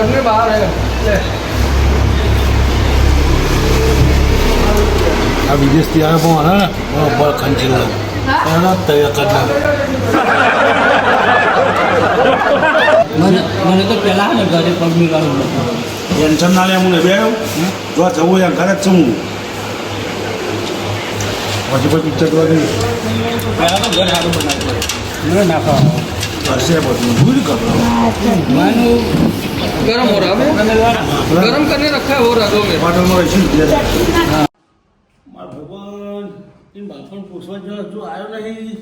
घर में बाहर है ले આ વિદેશથી આવ્યા પણ ને બળ ખંચેલો એનો તૈયાર કરનાર મને તો પહેલાં ને ઘરે પગ મિલાવું ટેન્શન ના લે હું બે જો જવું યાર ઘરે જ છું પછી પિક્ચર જોવા જઈએ પહેલાં તો ઘર સારું બનાવ્યું મને નાખવા ઘરશે બધું ભૂલ કરો માનું गरम हो रहा है गरम करने रखा है वो रगों में પાટણમાં રહીશું મારા ભગવાન એ બાળપણ પૂછવા જો આવ્યો નહીં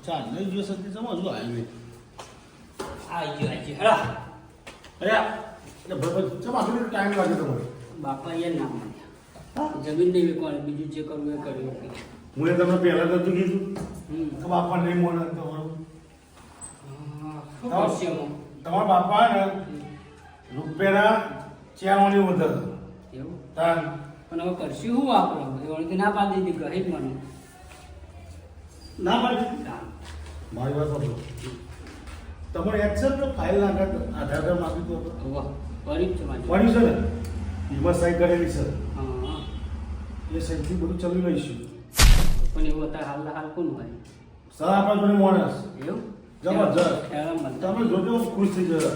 ચાલ નહીં જો સતી સમજ હજુ આવ્યો નહીં આવી ગયો હેડા અરે એટલે ભગવાન ચમ આટલો ટાઈમ લાગે તમારે બાપા એ ના માન્યા જમીન નહીં વેકવાની બીજું જે કરવું એ કર્યું હું એ તમને પહેલાં તો કીધું હમ કે બાપા નહીં મોને તમારું શું કરશે હું તમારા બાપા ને રૂપિયાના ચેનોની વધારે એવું તાન પણ હવે કરશું શું આપણે એવડે ના પાડી દીધી કહે જ મને ના પાડી મારી વાત સાંભળો તમારે એક્સેપ્ટ તો ફાઇલ નાખા આધાર કાર્ડ માગી દો વાહ પડી જ છે મારી પડ્યું છે ને એમાં સહી કરેલી છે હા એ સહીથી બધું ચલાવી લઈશું પણ એવું અત્યારે હાલ કોણ હોય સર આપણા જોડે માણસ એવું જબરજસ્ત હેરાન મને તમે જોજો ખુશ થઈ જશે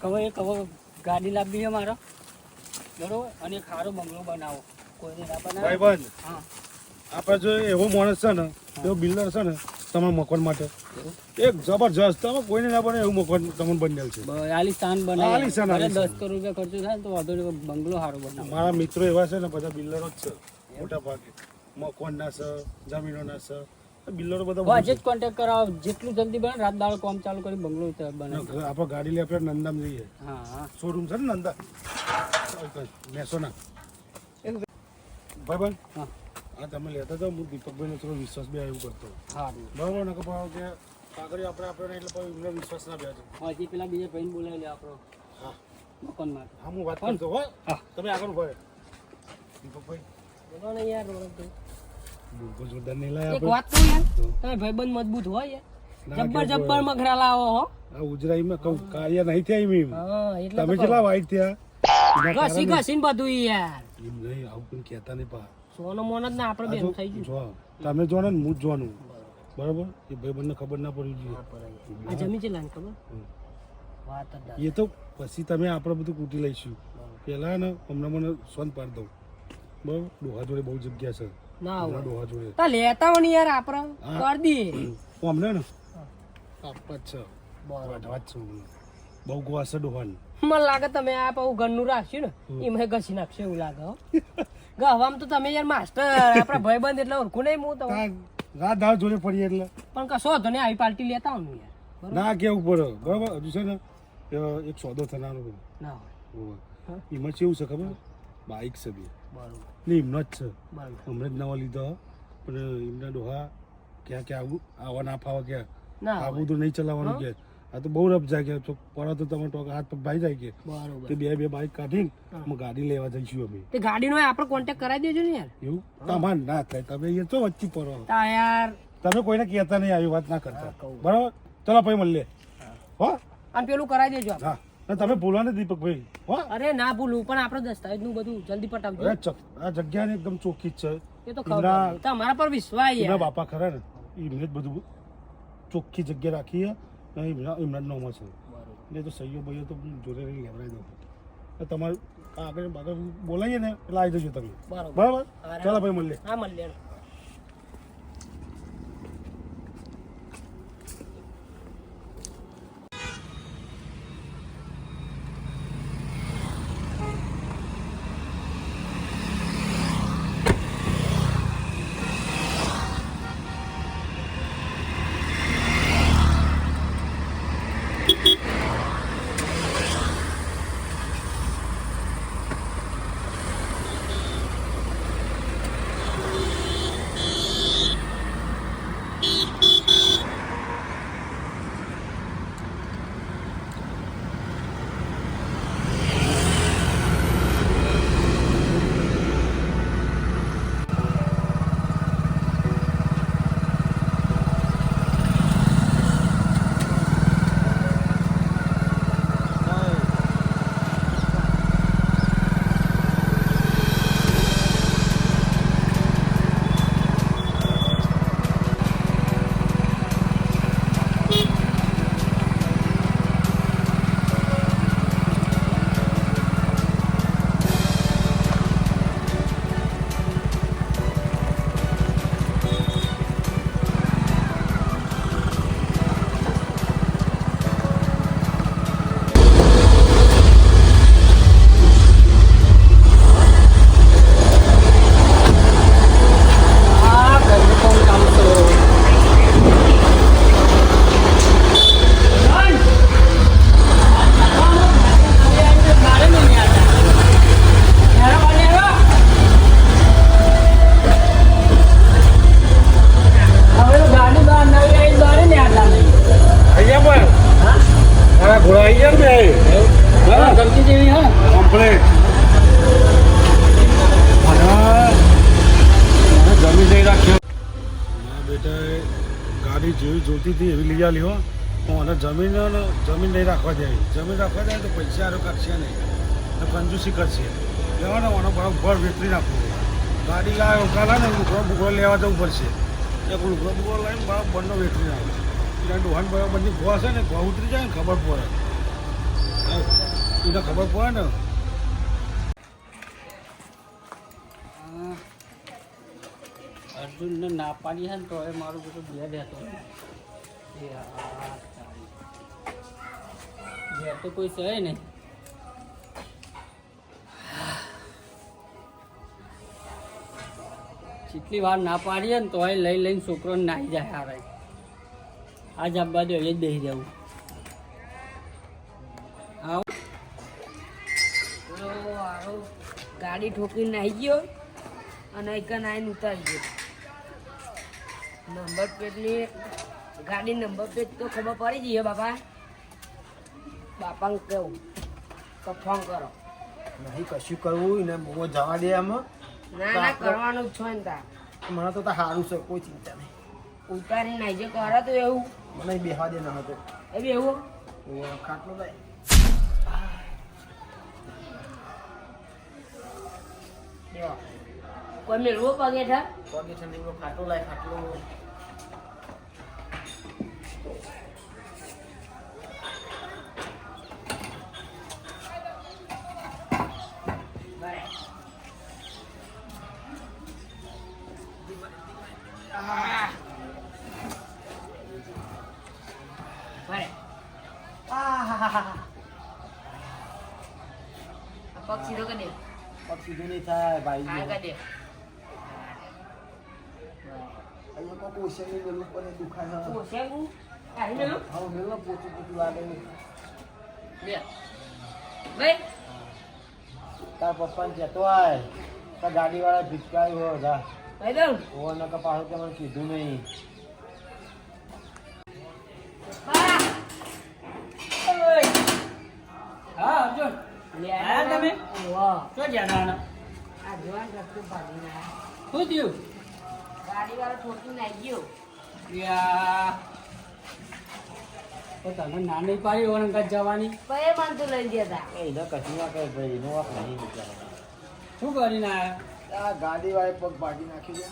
હવે એક હવે ગાડી લાવવી છે મારે બરોબર અને એક સારો બંગલો બનાવો કોઈને ના બનાવે ભાઈબંધ હા આપણે જો એવો માણસ છે ને એવો બિલ્ડર છે ને તમારા મકાન માટે એક જબરજસ્ત તમે કોઈને ના બને એવું મકાન તમને બનેલ છે આલિશાન બનાવે આલિશાન, ભલે આલિશાન. 10 કરોડ રૂપિયા ખર્ચો થાય ને તો વાંધો નહીં બંગલો સારો બનાવો મારા મિત્રો એવા છે ને બધા બિલ્ડરો જ છે મોટા ભાગે મકાનના છે જમીનોના છે બિલ્ડરો બધા આજે જ કોન્ટેક્ટ કરાવો, જેટલું જલ્દી બને રાત દાડો કામ ચાલુ કરી બંગલો બનાવી. આપણે ગાડી લઈ આપણે નંદામાં જઈએ. હા શોરૂમ છે ને નંદા મેસોના ભાઈ હા હા તમે લેતા જાઓ. હું દીપકભાઈનો થોડો વિશ્વાસ બે એવું કરતો હા બરાબર ને કે કાગળ આપણે એટલે પછી એમને વિશ્વાસ ના બેસે. હજી પેલા બીજા ભાઈને બોલાવી લે આપણો હા મકાન માટે. હા હું વાત કરતો હો. હા તમે આગળ ભાઈ દીપકભાઈ બોલો ને યાર રોનકભાઈ. બિલકુલ જોરદાર નહીં લાય એક આપણે. વાત કહું યાર, તમે ભાઈબંધ મજબૂત હોય યાર, જબ્બર જબ્બર મગરા લાવો હો. આ ઉજરાઈમાં કહું કાર્ય નહીં થયા એમ. હા એટલે તમે કેટલા વાઈટ થયા ઘસી ઘસીને બધું યાર. એમ નહીં આવું કોઈ કહેતા નહીં પા. સોનો મોન જ ના આપણે બેન થઈ ગયું. જો તમે જો ને હું જ જોવાનું બરાબર એ ભાઈ બંને ખબર ના પડવી જોઈએ. આ જમી છે લાન ખબર વાત જ ના. એ તો પછી તમે આપણે બધું કૂટી લઈશું. પેલા ને હમણાં મને સોન પાડી દઉં બરાબર. ડોહા જોડે બહુ જગ્યા છે. ના હોય ડોહા જોડે તા લેતા હો ને યાર આપણે કરી દઈએ. અમને ને આપવા જ છે બરાબર વાટવા જ છું બહુ ગોવા છે ડોહાની. મને લાગે તમે આ પાછું ઘરનું રાખ્યું ને એમાં ઘસી નાખશે એવું લાગે હો. ગહવામાં તો તમે યાર માસ્ટર આપણા ભાઈબંધ એટલે ઓળખું નહીં હું તો. રાત દાળ જોડે પડીએ એટલે પણ કશો વાંધો નહીં, આવી પાર્ટી લેતા આવો ને યાર. ના કેવું પડે બરાબર. હજુ છે ને એક સોદો થનારો ના હોય એમાં કેવું છે ખબર બાઈક છે બે બરોબર ને એમનો જ છે. બરોબર હમણાં જ નવા લીધો પણ એમના ડોહા ક્યાં ક્યાં આવું આવા ના ફાવા ક્યાં ના આવું હોય તો નહીં ચલાવવાનું કે આ તો બહુ રફ જાય કે પડો તો તમે ટોક હાથ પગ ભાઈ જાય કે બરોબર. તે બે બાઈક કાઢીને અમે ગાડી લેવા જઈશું અમે. તે ગાડીનો આપણે કોન્ટેક્ટ કરાવી દેજો ને યાર. એવું તમાર ના થાય તમે એ તો વચ્ચે પડો. તા યાર તમે કોઈને કહેતા નહીં આવી વાત ના કરતા કહું. બરાબર. ચલો ભાઈ મળીએ હો. અને પેલું કરાવી દેજો આપણે. હા ને તમે ભૂલો ને દીપકભાઈ હો. અરે ના ભૂલું પણ આપણે દસ્તાવેજનું બધું જલ્દી પટાવજો. અરે આ જગ્યા ને એકદમ ચોખ્ખી જ છે. એ તો ખબર તમારા પર વિશ્વાસ એમના યાર. બાપા ખરા ને એમને જ બધું ચોખ્ખી જગ્યા રાખી છે ને એમના જ નામમાં છે. એટલે તો સહીઓ ભાઈઓ તો જોડે રહી લેવડાવી દો. તમારે આગળ બોલાવીએ ને એટલે આવી જજો તમે બરોબર બરાબર. ચાલો ભાઈ મળીએ. હા મળીએ. ગાડી જેવી જોતી હતી એવી લઈ આલી હો. અને જમીન નહીં રાખવા જાય. જમીન રાખવા જાય તો પૈસા આરો કરશે નહીં, કંજૂસી કરશે. લેવાનો આનો ઘર વેચી નાખવું. ગાડી લાવે ઉકાલા ને લુગડો લેવા જવું પડશે. એક લુગડો લાવીને બરાબર બંને વેચી નાખે. એટલે ડોહાન બરાબર બધી ગોવા છે ને ગોવા ઉતરી જાય ને ખબર પડે. એને ખબર પડે ને. અર્જુનને ના પાડી છે ને તો એ મારું બધું બે રહેતો ઘેર તો કોઈ છે નહીં. જેટલી વાર ના પાડીએ ને તોય લઈને છોકરોને નાહી જાય હારે આજ આપવા દો એ જ બેસી જવું આવો ગાડી ઠોકીને નાહી ગયો અને એક નાઈને ઉતારી ગયો નંબર પ્લેટની ગાડી નંબર પ્લેટ તો ખબર પડી જઈએ બાપાને કેવું તો ફોન કરો નહીં કશું કરવું એને બહુ જવા દે આમાં ના કરવાનું જ છો ને તા મને તો સારું છે કોઈ ચિંતા નહીં ઉતારી નાઈ જે કરે તો એવું મને બેહવા દે ના તો એ બી એવું ખાટલો લાય દેવા કોઈ મેળવો પગે છે પગે ઠંડી ખાટલો લાય ખાટલો પગ સીધો કરી દે પગ સીધું નહીં થાય ભાઈ આ કરી દે અહીંયા કોઈ ઓછાની વેલું પડે દુખાય ઓ શેગુ આઈ મેલો હા વેલું પોતું પોતું લાગે લે ભાઈ તાર પપ્પાને જતો આય તાર ગાડીવાળા ભીટકાયું હોય જા ભાઈ દઉં ઓવરના કપાળું કે મને કીધું નહીં હા અર્જુન આયા તમે વાહ શું જાના આ જવાન રસ્તો પાડી ના શું થયું ગાડી વાળો ઠોકી નાઈ ગયો યા તો તને ના નહીં પાડી ઓરંગા જવાની કઈ માન તો લઈ ગયા એ એના કશું ના કહે ભાઈ એનો વાક નહીં બિચારા શું કરીને આયા આ ગાડીવાળે પગ પાડી નાખી દે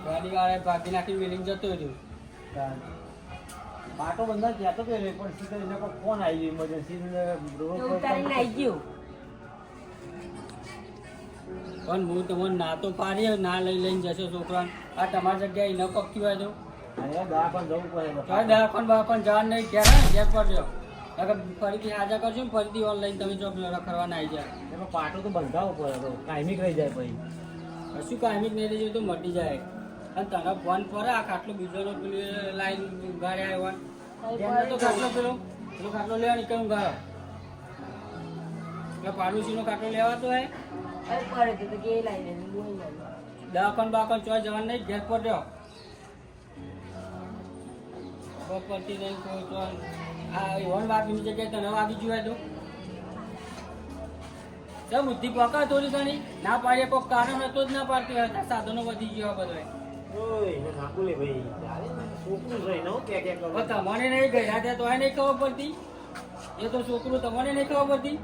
ગાડી વાળા ભાગી નાખી મિલિંગ જતો રહ્યો પાટો બંધા ત્યાં તો કે પણ સીધા એને કોઈ ફોન આવી ગયો ઇમરજન્સી ઉતારીને આવી ગયો પણ હું તમને ના તો પાડી ના લઈને જશો છોકરાને આ તમારી જગ્યાએ ન પક્કી હોય તો અહીંયા દવા પણ જવું પડે દવાખાન બાપાન જવાનું નહીં ક્યારે ઘેર પડજો ફરીથી હાજર કરજો ને ફરીથી ઓનલાઈન તમે જો રખડવાના આવી જાય એમાં પાટો તો બંધાવવો પડે તો કાયમિક રહી જાય પછી કશું કાયમિક નહીં રહેજો તો મટી જાય અને તને ફોન પર આ ખાટલો બીજો પેલી લાઈન ગાડી આવ્યા તો ખાટલો પેલો ખાટલો લેવા નીકળું ગાળો એટલે પાડોશીનો ખાટલો લેવાતો હોય દવાખાન બાવાખાન ચોય જવાનું નહીં ઘેર પર રહ્યો બપોરથી નહીં કોઈ ચોય આ એવન વાગીની જગ્યાએ તને વાગી જોવાય તો તો બુદ્ધિ પકા થોડી ઘણી ના પાડીએ કોઈ કારણ હતો જ ના પાડતી હોય સાધનો વધી ગયો બધો એને નાખું લે ભાઈ છોકરું રહી ન કે તમને નહીં ગયા ત્યાં તો નહીં ખબર પડતી એ તો છોકરું તમને નહીં ખબર પડતી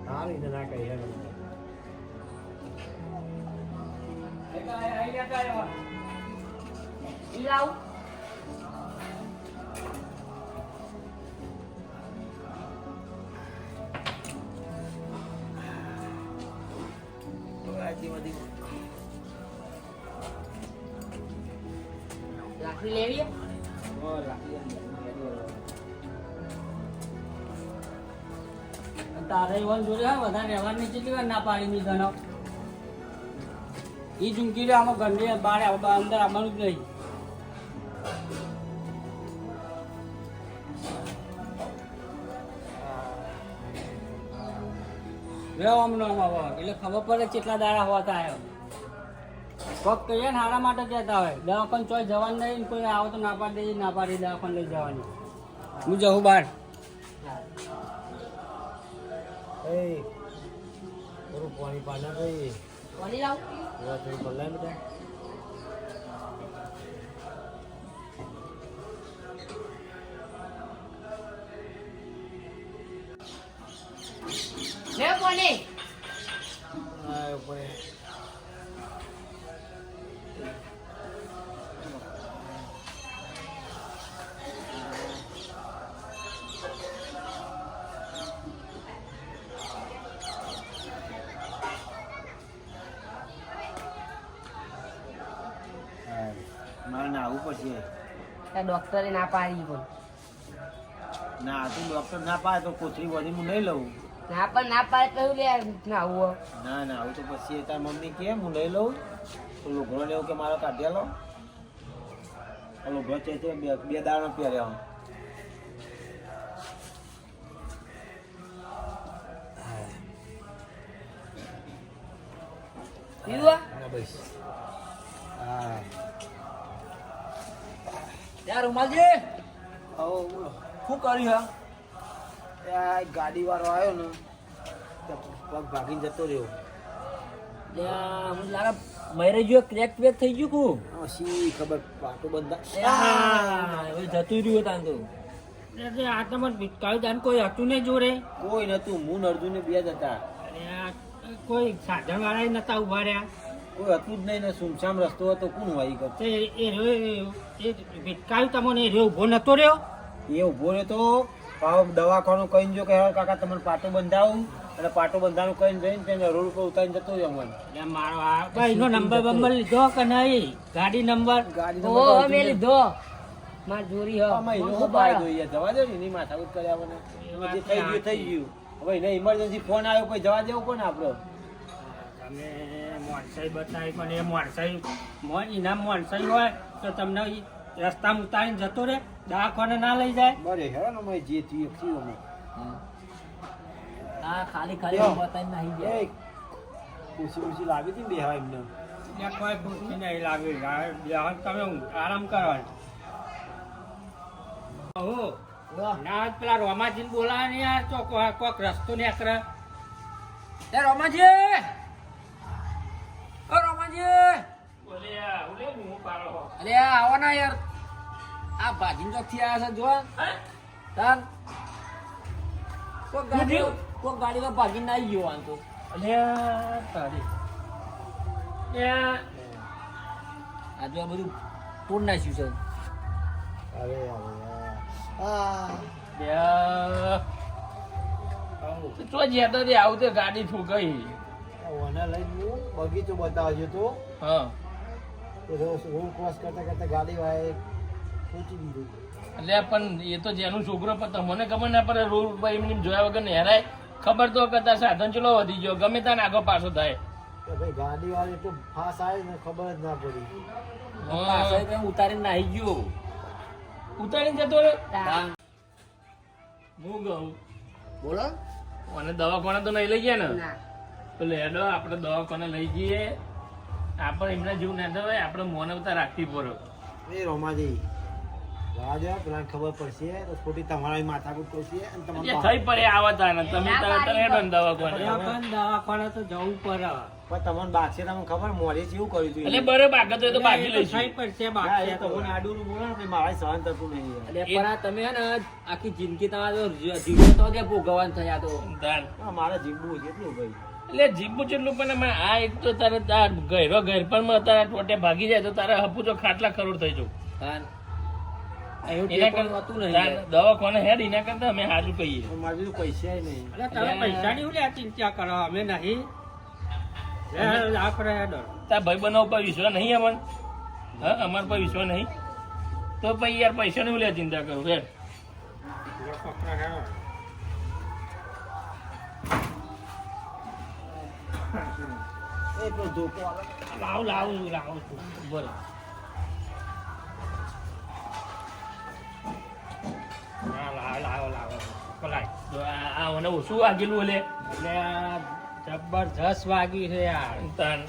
સારું એને ના કહી લાવ લાકડી લેવી તારે વન જોડે હા વધારે રહેવાની કેટલી વાર ના પાડી ની ગણો ઈ ઝુંકી આમાં ઘરની બહાર અંદર આવવાનું જ નહીં રહેવા એટલે ખબર પડે કેટલા દાડા હોતા આવ્યો પગ કહીએ ને હારા માટે કહેતા હોય દવાખાન ચોય જવાનું નહીં કોઈ આવો તો ના પાડી દેજે ના પાડી દવાખાન લઈ જવાની હું જવું બહાર થોડું પાણી પાના ભાઈ પાણી લાવ થોડું પલ્લાય બધા લે પાણી ઉપર મારે નાવું પડશે ડોક્ટરે ના પાડી પણ ના તું ડોક્ટર ના પાડે તો કોથળી બધી હું નહીં લઉં ના પણ ના પાડે તો લે ના આવું ના ના આવું તો પછી તાર મમ્મી કે હું લઈ લઉં તો લુગડો લેવું કે મારો કાઢી લો લુગડો છે બે દાડો પહેર્યા હું પીવા ના બસ હા યાર રૂમાલજી આવો બોલો શું કર્યું હા આ ગાડી વાળો આવ્યો ને તો પગ ભાગીને જતો રહ્યો મને લાગે મરે જો ક્રેક વેક થઈ ગયું કુ શી ખબર પાટો બંધા હવે જતું રહ્યું તાન તો આ તમારે ભીટકાયું દાન કોઈ હતું નહીં જોડે કોઈ નતું હું ને અર્જુન બે જ હતા અને આ કોઈ સાધન વાળા નતા ઉભા રહ્યા કોઈ હતું જ નહીં ને સુમસામ રસ્તો હતો કોણ વાઈ ગયો તે એ ભીટકાયું તમને એ રહ્યો ઉભો નતો રહ્યો એ ઉભો રહ્યો તો પાવ દવાખાનું કહીને જો કે હવે કાકા તમને પાટો બંધાવું અને પાટો બંધાવાનું કહીને જઈને તેને રોડ ઉપર ઉતારીને જતો રહ્યો મને એટલે મારો આ ભાઈનો નંબર બંબર લીધો કે નહીં ગાડી નંબર ગાડી ઓ મે લીધો માર જોરી હો મહિનો બાય જોઈએ જવા દે ને એની માથાકૂટ કર્યા મને જે થઈ ગયું થઈ ગયું હવે એને ઇમરજન્સી ફોન આવ્યો કોઈ જવા દેવું કોને આપણો તમે મોણસાઈ બતાવી પણ એ મોણસાઈ ઇનામ મોણસાઈ હોય તો તમને ઈ રસ્તામાં ઉતારીને જતો રહે દવાખાને ના લઈ જાય બરે હેરો ને મેં જે થયું અમે આ ખાલી ખાલી બતાઈ નહીં જાય એ ખુશી લાવી હતી ને બેહવા એમને ત્યાં કોઈ પૂછતી નહીં લાવી તમે આરામ કરો ઓહો ના પેલા રોમાજીને બોલાવે ને યાર તો કોક રસ્તો નીકળે એ રોમાજી ઓ રોમાજી અરે આવો ના યાર આ ભાજીન ચોક થી આયા છે જો તાન કોક ગાડી તો ભાગીને આવી ગયો આમ તો અલ્યા તારી આ જો આ બધું તોડ નાખ્યું છે અરે તો જતો રે આવું તો ગાડી ઠોકાઈ ઓને લઈને હું બગીચો બતાવજો તો હા રોડ ક્રોસ કરતા કરતા ગાડી વાય પહોંચી દીધું એટલે પણ એ તો જેનું છોકરો પણ મને ખબર ના પડે રોડ ઉપર એમને જોયા વગર ને હેરાય ખબર તો કરતા સાધન ચલો વધી ગયો ગમે ત્યાં આગળ પાછો થાય કે ભાઈ ગાડી વાળી એટલું ફાસ આવે ને ખબર જ ના પડી પાછળ કેમ ઉતારીને નાહી ગયો ઉતારીને જતો રે હું કહું બોલો અને દવાખાને તો નહીં લઈ ગયા ને ના તો લેડો આપણે દવાખાને લઈ જઈએ આપણે એમને જેવું ના હોય આપણે મોનવતા રાખવી પડે એ રોમાજી રાજા પેલા ખબર પડશે તો ખોટી તમારા માથાકૂટ કરશે અને એ તમારે થઈ પડે આવતા ને તમે તરત હેડો ને દવાખાને દવાખાને તો જવું પડે પણ તમને બાગશે તમને ખબર મોડે જેવું કર્યું હતું એટલે બરાબર આગળ તો એ તો બાકી થઈ લઈશું પડશે ના, એ બાકી તમને આડું બોલો ને મારા સહન થતું નહીં એટલે પણ આ તમે હે ને આખી જિંદગી તમારો જીવો તો કે ભોગવાન થયા તો તાન. મારા જીવવું છે એટલું ભાઈ એટલે જીભું જેટલું પણ એમાં આ એક તો તારે આ ગહેરો ગહેરપણમાં તારા ટોટે ભાગી જાય તો તારે હપુચો ખાટલા કરોડ થઈ જવું તાન એવું એના ટેપણ હોતું નહીં કરતા દવાખાને હેડ એના કરતા અમે હાજુ કહીએ પણ મારી જોડે પૈસા નહીં એટલે તમે પૈસાની હું લે ચિંતા કરો અમે નહીં આપણે હેડો તાર ભાઈ બનો ઉપર વિશ્વાસ નહીં અમન હા અમારા પર વિશ્વાસ નહીં તો પછી યાર પૈસાની હું લે ચિંતા કરું હેડ એ પેલો ધોકો આવે લાવ બોલો લાવ પલાય તો આ મને ઓછું વાગેલું એટલે એટલે આ જબરજસ્ત વાગી છે યાર તાન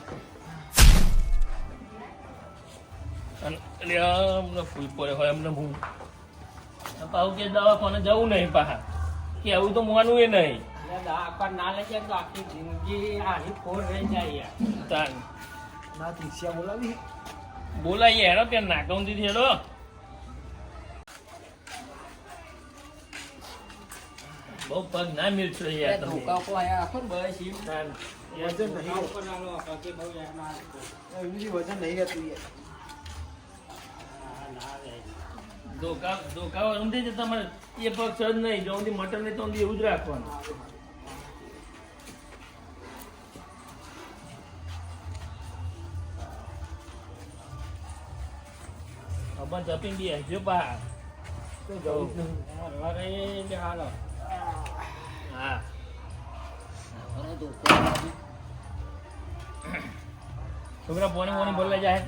એટલે અમને ફૂલ પડે હોય એમને હું પાછું કે દવાખાને જવું નહીં પાછા કે આવું તો મોનવું એ નહીં એટલે દવાખાને ના લઈ જાય તો આખી જિંદગી આની ફોર રહી જાય યાર તાન ના રિક્ષા બોલાવી બોલાઈએ હેડો ત્યાં નાકાઉન્થી હેડો બહુ પગ ના મિલશો યાર તમે ધોકા કો આયા આખો ને બસ ઈ તાન. વજન નહીં ઉપર આલો બાકી બહુ યાર ના એમની જે વજન નહીં રહેતું યાર ધોકા ઊંધી જ તમારે એ પગ સજ નહીં જો ઊંધી મટન નહીં તો ઊંધી એવું જ રાખવાનું અબા જપીને બી હજો પા તો જવું જ નહીં અરે હાલો હા છોકરા પોણી ભરવા જાય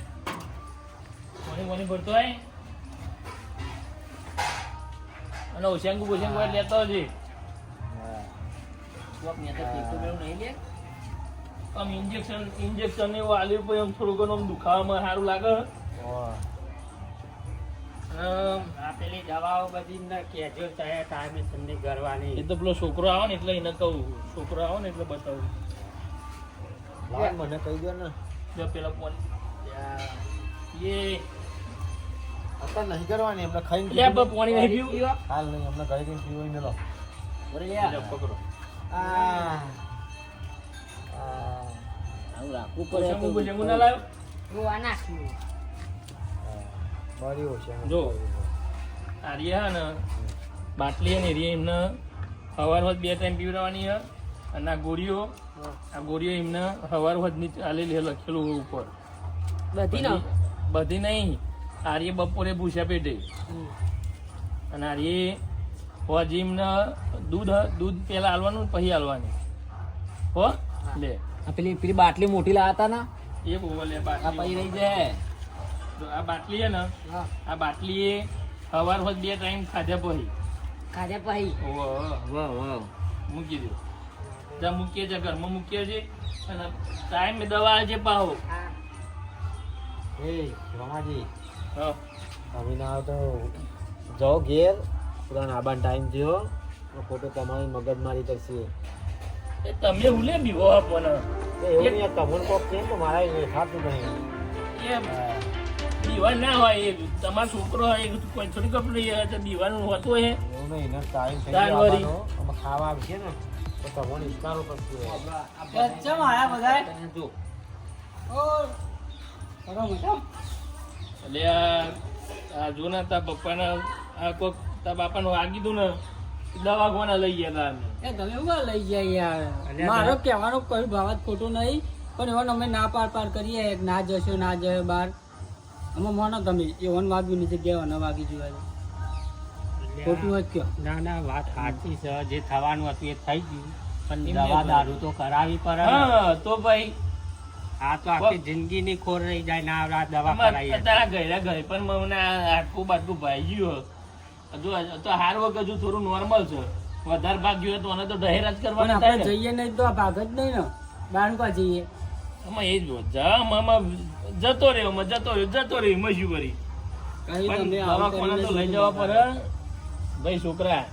પોણી ભરતો હોય અને ઓશંગુ લેતો હજી આમ ઇન્જેક્શન એવું આલ્યું પછી આમ થોડું ઘણું દુખાવામાં સારું લાગે. આ પેલી દવાઓ બધી ને કહેજો ટાઈમે તમને કરવાની. એ તો પેલો છોકરો આવે ને એટલે એને કહું છોકરો આવે ને એટલે બતાવું. મને કહી દો ને જો પેલા પોણી એ અત્યારે નહીં કરવાની એમને ખાઈને લે બા પોણી નહીં પીવું હાલ નહીં અમને ઘરે જઈને પીવું મેલો લે પકડો આવું રાખવું ઓશંગુ ના લાવ્યો ગોવા નાખ્યું. મળ્યો છે જો આ રહ્યા ને બાટલી હે ને રે એમને સવાર 2 ટાઈમ પીવડાવવાની હે અને આ ગોળીઓ એમને સવાર ની આલેલી હે લખેલું ઉપર બધી નહીં આર્ય બપોરે ભૂસ્યા પેટે અને આર્ય હોજી એમને દૂધ પેલા હાલવાનું પછી હાલવાની હો લે પેલી બાટલી મોટી લાવતા ના એ બહુ લે આ બાટલી પઈ રહી જાય આ બાટલી હે ને આ બાટલી એ સવાર 2 ટાઈમ ખાધા પછી વાહ મૂકી દો જ્યાં મૂકીએ છે ઘરમાં મૂકીએ છીએ અને ટાઈમ દવા છે પાહો એ રમાજી હા તમે ના તો જાઓ ઘેર પુરાણ આબાન ટાઈમ થયો ખોટો તમારી મગજમારી કરશે એ તમે ઉલે બીવો આપવાનો એવું નહીં તમને કોક કેમ તો મારા થાતું નહીં એ બીવા ના હોય એ તમારો છોકરો હોય એ કોઈ થોડી કપડી તો બીવાનું હોતું હોય એવું નહીં એનો ટાઈમ થઈ તાન ગયો વળી. આવવાનો. અમે ખાવા આવશે ને તો તમને ઇશારો કરશે ચમ આયા બધા જો એટલે આ જો ને તાર પપ્પાના આ કોક તાર બાપાનું વાગી દઉં ને દવાખાના લઈ ગયા હતા એ તમે ઉભા લઈ જાય યાર મારો કહેવાનો કોઈ ભાવ જ ખોટું નહીં પણ એવાનો અમે ના પાર કરીએ ના જશો ના જશો બહાર અમે માનો તમે એવન વાગ્યું ની જગ્યાએ ન વાગી જોવા ખોટું જ કયો. ના વાત સાચી છે જે થવાનું હતું એ થઈ ગયું પણ એમને દવા જ દારૂ તો કરાવી પડે ને. હા તો ભાઈ આ તો આખી જિંદગી ની ખોર રહી જાય ના આ દવા કરાવી તારા ઘરે ઘરે પણ મને આટલું બાટલું ભાઈ ગયું હજુ તો હાર વખત હજુ થોડું નોર્મલ છે વધારે ભાગ ગયું તો મને તો દહેરાજ પણ કરવાના આપણે થાય ને. જઈએ નહીં તો આ ભાગ જ નહીં ને બહાર કા જઈએ આમાં એ જ જામાં જતો રહ્યો મજ્યું કરી કઈ પણ તમે આવું દવાખાના તો કરીને લઈ જવા પડે ભાઈ છોકરા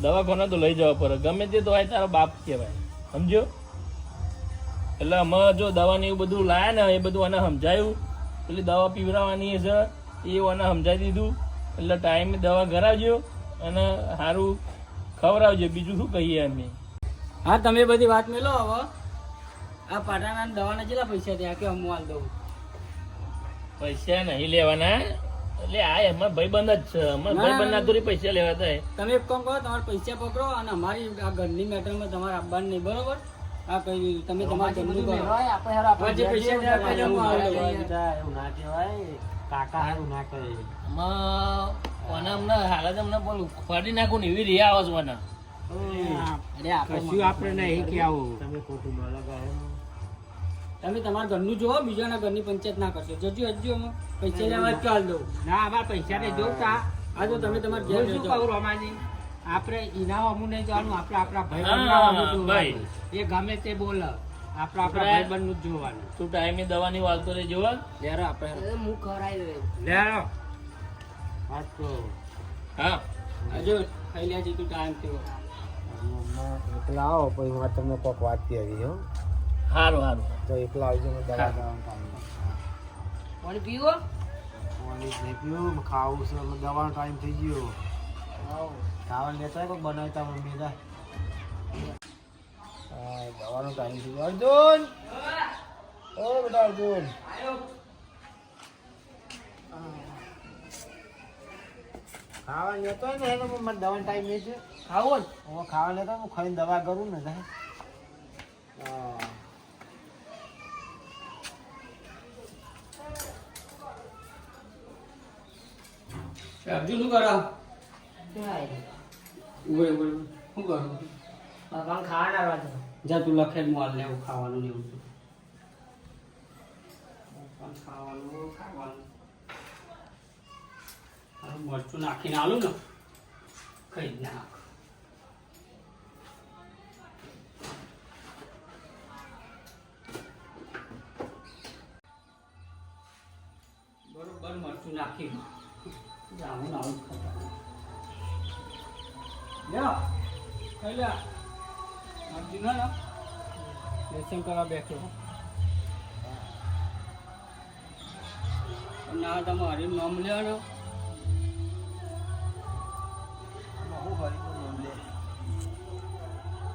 દવાખાના તો લઈ જવા પડે ગમે તે તો હોય તારો બાપ કહેવાય સમજો એટલે અમે જો દવા ને એવું બધું લાયા ને એ બધું આને સમજાયું પેલી દવા પીવડાવવાની છે એ આને સમજાવી દીધું એટલે ટાઈમે દવા કરાવજો અને સારું ખવડાવજો બીજું શું કહીએ અમે. હા તમે બધી વાત મેલો હવે આ પાટાના દવાના કેટલા પૈસા થયા કે હું હાલ દઉં પૈસા નહીં લેવાના એટલે આ એમાં ભાઈબંધ જ છે અમારે ભાઈબંધ ના થોડી પૈસા લેવા થાય. તમે એક કામ કરો તમારા પૈસા પકડો અને અમારી આ ઘરની મેટરમાં તમારે આપવાનું નહીં બરોબર આ કહી દીધું તમે તમારા ઘરનું કરો હવે જે પૈસા થયા તે હું હાલ દઉં. એવું ના કહેવાય કાકા એવું ના કહે અમને હાલત અમને બોલું ફાડી નાખું ને એવી રિયા આવે છે મને. કશું આપણે નહીં કે આવું તમે ખોટું ન લગાવે તમે તમારા ઘરનું જોવો બીજાના ઘરની પંચાયત ના કરશો જજો હજુ અમે પૈસા લેવા જ ચાલ દઉં ના અમારા પૈસા ને જોતા આ તો તમે તમારા ઘેર હું શું રહેજો. કહું રમાજી આપણે ઇનામ અમુક નહીં જોવાનું આપણે આપણા હા, ભાઈ ભાઈ. એ ગમે તે બોલે આપણે આપણા છોકરા- ભાઈબંધ નું જ જોવાનું તું ટાઈમે દવાની વાલતો રહેજો હો. લેરો આપણે લેરો વાત તો હા હજુ ખાઈ લે તું ટાઈમ થયો એકલા આવો પછી મારે તમને કોઈક વાત કહેવી હો સારું સારું તો એકલા આવજો મેં દવા દેવાનું કામ પાણી પીવો પાણી જ નહીં પીવું ખાવું છે અમે દવાનો ટાઈમ થઈ ગયો ખાવાનું લેતા હોય કોઈક બનાવતા મમ્મી દા દવાનો ટાઈમ થઈ ગયો અર્જુન ઓ બેટા અર્જુન ખાવાનું લેતો હોય ને એનો મને દવાનો ટાઈમ નહીં છે ખાવો જ હું ખાવા લેતો હું ખાઈને દવા કરું ને સાહેબ હજુ શું કરો ઉભે ઉભે શું કરો જા તું લખેલ મોલ લેવું ખાવાનું લેવું તું ખાવાનું ખાવાનું મરચું નાખીને આલું ને ખાઈ જ નાખ બરોબર મરચું નાખી જામુન આવું ખાતા લ્યા ખાઈ લ્યા મરચું ના લેસન કરવા બેઠો ના તમારે નામ લેવાનો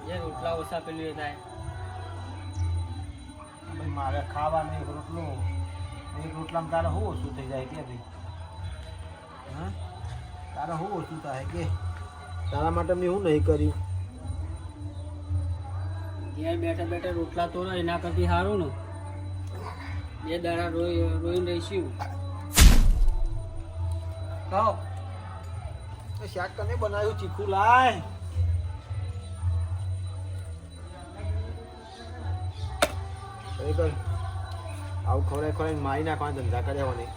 જે રોટલા ઓછા પેલું એ થાય ભાઈ મારે ખાવાનો એક રોટલો એક રોટલામાં તારે શું ઓછું થઈ જાય કે ભાઈ હા તારે શું ઓછું થાય કે તારા માટે મેં હું નહીં કર્યું ઘેર બેઠા બેઠા રોટલા તોડો એના કરતી સારું ને બે દાડા રોઈને રહીશું ખાઓ તો શાક કને બનાવ્યું ચીખું લાય ખરેખર આવું ખવડાય મારી નાખવાના ધંધા કર્યા નહીં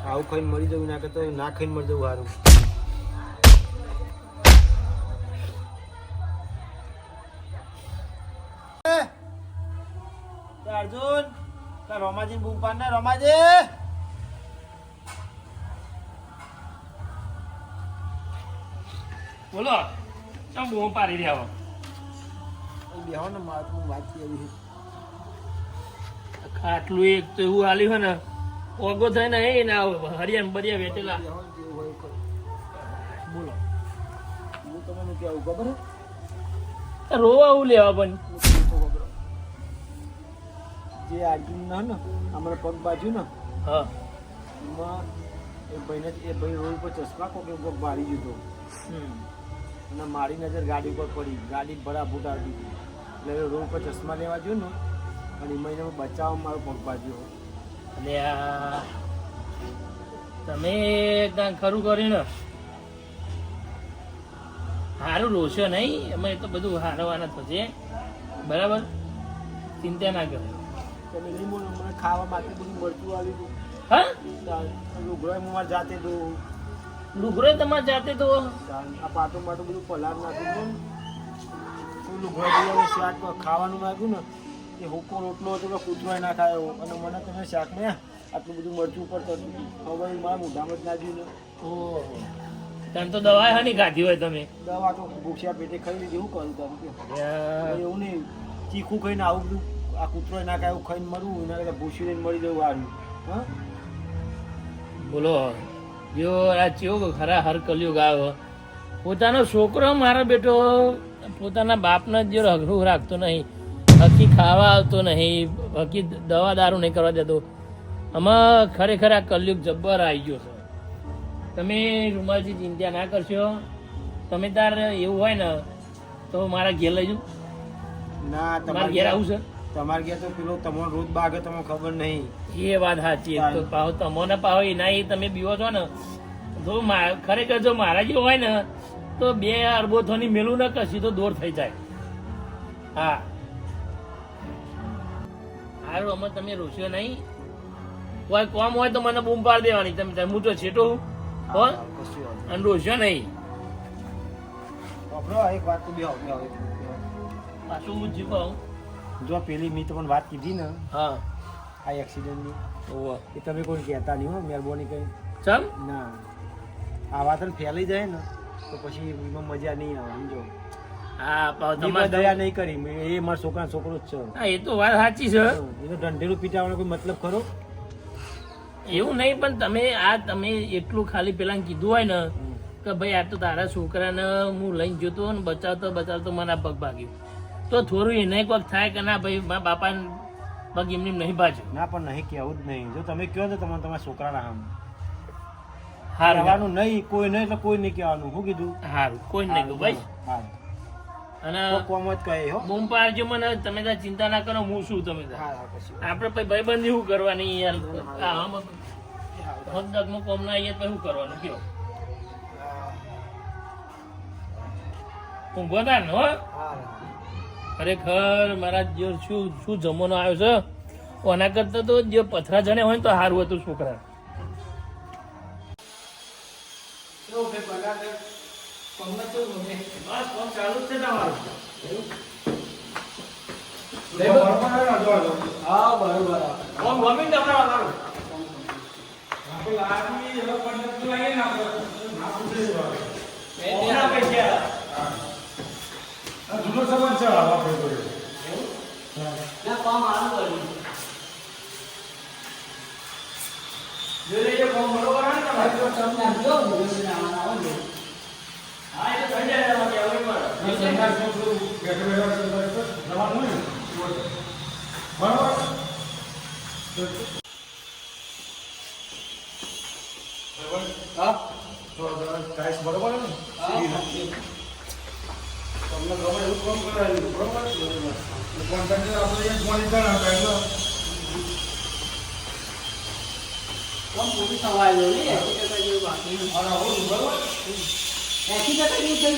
આવું ખાઈને મરી જવું ના કરતો ના ખાઈને મરી જવું સારું અર્જુન રમાજી બૂમ પાડ ને રમાજી બોલો ચમ બહુ પાડી રહ્યા હો બેહો ને મારું વાત એવી આટલું એક તો એવું આલ્યું હોય ને ઓગો થાય ને એ ના હરિયાણ બરિયા વેટેલા બેહો જેવું હોય કરો. બોલો હું તમને કેવું ખબર હે રોવા આવું લેવા પણ જે આર્જુન ના ને અમારા પગ બાજુ ને હા એમાં એ ભાઈ રોડ ઉપર ચશ્મા કોકે ઉપર મારી દીધો અને મારી નજર ગાડી પર પડી ગાડી બરાબર આવી દીધી એટલે રોડ ઉપર ચશ્મા લેવા ગયો ને અને એમાં એને બચાવ મારો પગ બાજ્યો એટલે આ તમે ત્યાં ખરું કર્યું ને સારું રોશો નહીં અમે તો બધું હારવાના થશે બરાબર ચિંતા ના કરો તમે લીંબુ મને ખાવા માટે બધું મરચું આવી હતું હા લુગડો મારે જાતે તો લુગરો તમારે જાતે તો આ પાટો માટું બધું પલાર નાખ્યું હતું લુગડો શાક ખાવાનું નાખ્યું ને એ હુકો રોટલો હતો કે કૂતરો ના ખાયો અને મને તમે શાકમાં આટલું બધું મરચું ઉપર થતું હવે મારા મોઢામાં જ નાખ્યું ને ઓહો તમે તો દવા હાની ખાધી હોય તમે દવા તો ભૂખ્યા પેટે ખાઈ લીધી એવું કરું તમે કે યાર, એવું નહીં ચીખું ખાઈને આવું બધું આ કૂતરો ના ખાય એવું ખાઈને મરવું એના કરતાં ભૂસી લઈને મરી જવું આવ્યું હા બોલો જો આ ચેવો ખરા હર કલયુગ આવ્યો પોતાનો છોકરો મારો બેટો પોતાના બાપને જ જો હગરું રાખતો નહીં હકી ખાવા આવતો નહીં હકી દવા દારૂ નહીં કરવા દેતો આમાં ખરેખર આ કલયુગ જબ્બર આવી ગયો છે તમે રૂમાલજી ચિંતા ના કરશો તમે તાર એવું હોય ને તો મારા ઘેર લઈ જાઉં ના મારા ઘેર આવું છે તમારે ગયા તો પેલો તમારો રોજ બાગે તમને ખબર નહીં એ વાત સાચી તો પાહો તમોને પાહો એના એ તમે બીવો છો ને તો ખરેખર જો મારા જેવું હોય ને તો 2 અરબો થોની મેલું ન કશી તો દૂર થઈ જાય હા સારું અમે તમે રોસ્યો નહીં કોઈ કોમ હોય તો મને બૂમ પાડી દેવાની તમે હું તો છેટો હો કશું વાંધો અને રોસ્યો નહીં નહીં. વાપરો, એક વાત તો બેહો. પાછું હું જીવાઉં જો પેલી મેં તમને વાત કીધી ને હા આ એક્સિડન્ટની ઓહો એ તમે કોઈ કહેતા નહીં હો મહેરબાની કરી ચમ ના આ વાત ફેલાઈ જાય ને તો પછી એમાં મજા નહીં આવે સમજો હા પાહો મેં કોઈ તમારે દયા નહીં કરી એ મારા છોકરાનો છોકરો જ છે હા એ તો વાત સાચી છે એનો ઢંઢેરું પીટાવાનો કોઈ મતલબ ખરો એવું નહીં પણ તમે એટલું ખાલી પેલા કીધું હોય ને કે ભાઈ આ તો તારા છોકરાને હું લઈને જતો ને બચાવતો મને આ પગ ભાગ્યું તો થોડું એને કોઈક થાય કે ના ભાઈ મારા બાપા પગ એમને નહીં ભાજ્યો ના પણ નહીં કહેવું જ નહીં જો તમે કહો તો તમે તમારા છોકરાના આમ હારું કહેવાનું નહીં કોઈ નહીં એટલે કોઈ નહીં કહેવાનું શું કીધું હારું કોઈ નહીં કહું ભાઈ હા અને કોમ જ કહે હો બૂમ પાડજો મને તમે ત્યાં ચિંતા ના કરો હું શું તમે ત્યાં. હા કશું આપણે પછી ભાઈબંધી શું કરવાની યાર આમાં હદમાં કોમ ના આવીએ તો શું કરવાનું કયો ઊંઘો તાર ને હો હા ખરેખર મારા જે શું શું જમવાનો આવ્યો છે આના કરતા તો જે પથરા જણે હોય ને તો સારું હતું છોકરા. હા બરોબર જૂનો સંબંધ છે આપણે જોડે. ના કામ આનું કર્યું ટાઈસ બરોબર ને તમને ગમે એવું કામ કરાવ્યું બરોબર કોન્ટ્રાક્ટર આપણે એક મોનિટર આપે એટલે કોણ પૂરી સવાયો ને 80% જેવું બાકી અને આવું બરોબર 80% જેવું થઈ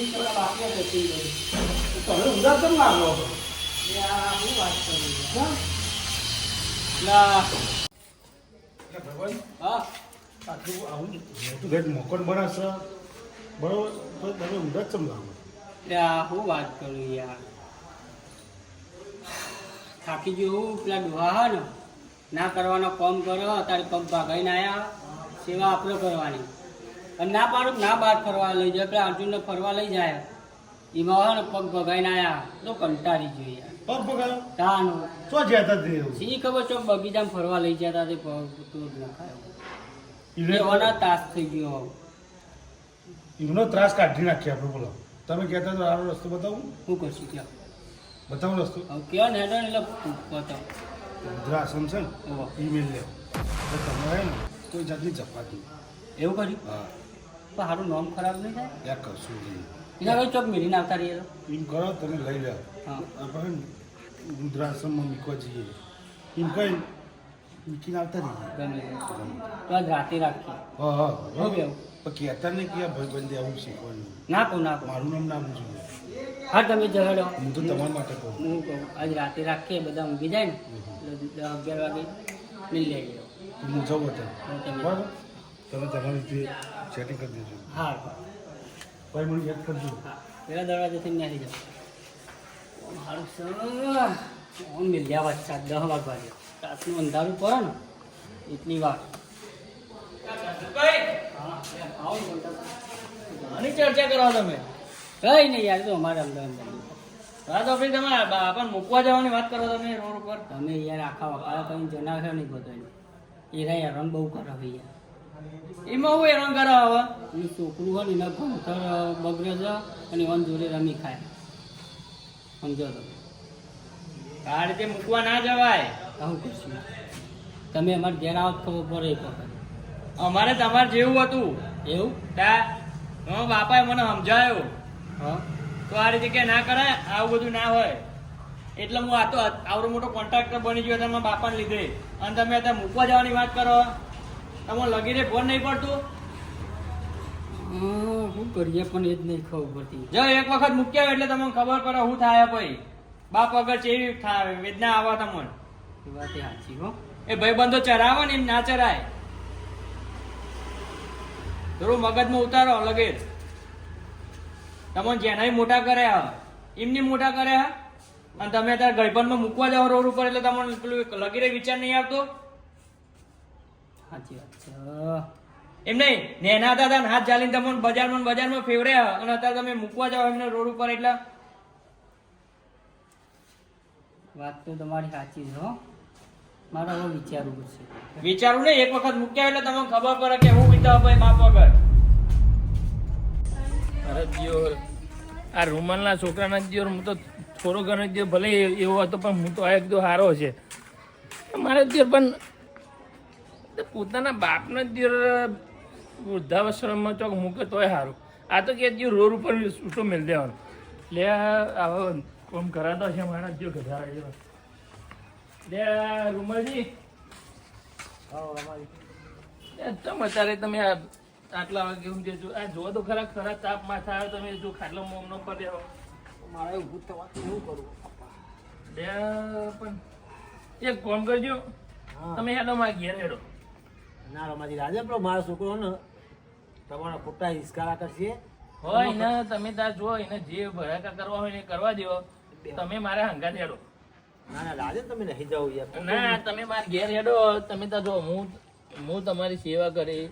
ગયું બાકી હતી તમે ઉધાર કેમ ના લો શું વાત કરી ના એટલે ભાઈ હા આટલું આવું મોટું ઘર મોકન બનાવશે બરોબર તો તમે ઉધાર કેમ લાવો શું વાત કરું યાર થાકી ગયું પેલા ડોહા હા ને ના કરવાનો કામ કરો તારે પગ ભાગાઈને આવ્યા સેવા આપણે કરવાની અને ના પાડું ના બહાર ફરવા લઈ જાય પેલા અર્જુનને ફરવા લઈ જાય એમાં હોય ને પગ ભગાઈને આવ્યા તો કંટાળી ગયો યાર પગ પગાયો તાનું શું જતા જ નહીં સી ખબર ચોક બગીચામાં ફરવા લઈ જતા તે પગ તો જ નખાયો એવું એવાનો તાસ થઈ ગયો એમનો ત્રાસ કાઢી નાખીએ આપણે બોલો તમે કહેતા તો આરો રસ્તો બતાવું શું કરશું ત્યાં બતાવો રસ્તો હવે કયો ને હેડો ને એટલે બતાવો રુદ્રાસન છે ને ઓહો. ઈમેલ લે તો તમારે ને કોઈ જાતની જપાતી એવું કર્યું હા તો સારું નામ ખરાબ નહીં થાય યાર કરશું નહીં એના ભાઈ ચોક મેળીને આવતા રહીએ તો એમ કરો તમે લઈ લો હા આપણે રુદ્રાશ્રમમાં મૂકવા જઈએ એમ કઈ મૂકીને આવતા રહીએ ગમે તે. તો આજ રાતે રાખીએ હા હા હું કેવું પણ કહેતા નહીં કે આ ભાઈબંધી આવું શીખવાનું ના કહું મારું નામ ના પૂછવું હા તમે જગાડો હું તો તમારા માટે કહું હું કહું આજ રાતે રાખીએ બધા ઊંઘી જાય ને એટલે 10-11 વાગે લઈ લઈ જાઓ તો હું જાઉં હતા હું તમે બરાબર તમે તમારી રીતે સેટિંગ કરી દેજો હા ભાઈ મને યાદ કરજો હા પેલા દરવાજેથી ત્યાંથી જાઓ મારું સર મિલ્યા વાત 10 વાગે રાતનું અંધારું પડે ને એટલી વાર હા આવો બોલતા આની ચર્ચા કરો તમે. કઈ નહીં યાર તો અમારે અંદર અંદર હા તો પછી તમે આપણને મૂકવા જવાની વાત કરો તમે રોડ ઉપર. તમે યાર આખા વકાળા કરીને જણાવ્યો નહીં બધાને એ રહ્યા હેરાન બહુ કરાવે યાર એમાં હું હેરાન કરાવે હવે? એ છોકરું હોય ને એના ભણતર બગડે છે અને એવાને જોડે રમી ખાય સમજો તો આ રીતે મૂકવા ના જવાય. આવું કરશું તમે અમારે ઘેર આવો તો ખબર પડે એક વખત અમારે તમારે જેવું હતું એવું તા બાપાએ મને સમજાયું હા તો આ રીતે કે ના કરાય, આવું બધું ના હોય. એટલે હું આ તો આવડો મોટો કોન્ટ્રાક્ટર બની ગયો તમારા બાપાને લીધે, અને તમે અત્યારે મૂકવા જવાની વાત કરો. તમને લગીને ફોન નહીં પડતું? શું કરીએ પણ એ જ નહીં ખબર પડતી જો એક વખત મૂક્યા એટલે તમને ખબર પડે શું થાય. પછી બાપ વગર ચેવી થાય વેદના આવા તમને. એ વાત એ સાચી હો એ ભાઈબંધો ચરાવે ને એમ ના ચરાય. થોડું મગજમાં ઉતારો લગે. તમને જેનાય મોટા કર્યા એમની મોટા કર્યા, અને તમે અત્યારે ગઈબંધમાં મૂકવા જાઓ રોડ ઉપર એટલે તમને પેલું લગીરે વિચાર નહીં આવતો? સાચી વાત છે એમ નહીં, નેના હતા ને હાથ ચાલીને તમને બજારમાં ફેવર્યા, અને અત્યારે તમે મૂકવા જાઓ એમને રોડ ઉપર એટલે વાત તો તમારી સાચી છે હો મારે હવે વિચારવું પડશે વિચારું નહીં. એક વખત મૂક્યા એટલે તમને ખબર પડે કે હું વિચાર ભાઈ બાપ વગર. અરે જીઓ આ રૂમાલના છોકરાના જીઓ હું તો થોડો ઘણો જે ભલે એવો હતો પણ હું તો આ એકદમ સારો છે મારે જીઓ. પણ પોતાના બાપના જીઓ વૃદ્ધાશ્રમમાં ચોક મૂકે તોય સારું. આ તો કે જીઓ રોડ ઉપર છૂટો મેળ દેવાનો. એટલે આવો કોમ કરાતો છે મારા જીઓ ગધારા જેવા. લે રૂમાલજી, તમે અત્યારે તમે આટલા વાગે ઊંઘે છો? આ જો તો ખરા તાપ માથા આવ્યો તમે જો ખાટલો મોમનો પર દેવો. મારે ઊભું થવા શું કરું બે પણ એક કામ કરજો, તમે હેડો માં ઘેર હેડો. ના રમાજી રાજે પેલો મારો છોકરો ને તમારા ખોટા હિસ્કારા કરશે હોય ને તમે ત્યાં જો એને જે ભરાકા કરવા હોય ને એ કરવા દો. તમે મારા હંગાત હેડો. ના ના રાજે તમે નહીં જાવ યાર ના તમે મારા ઘેર હેડો. તમે ત્યાં જો હું તમારી સેવા કરી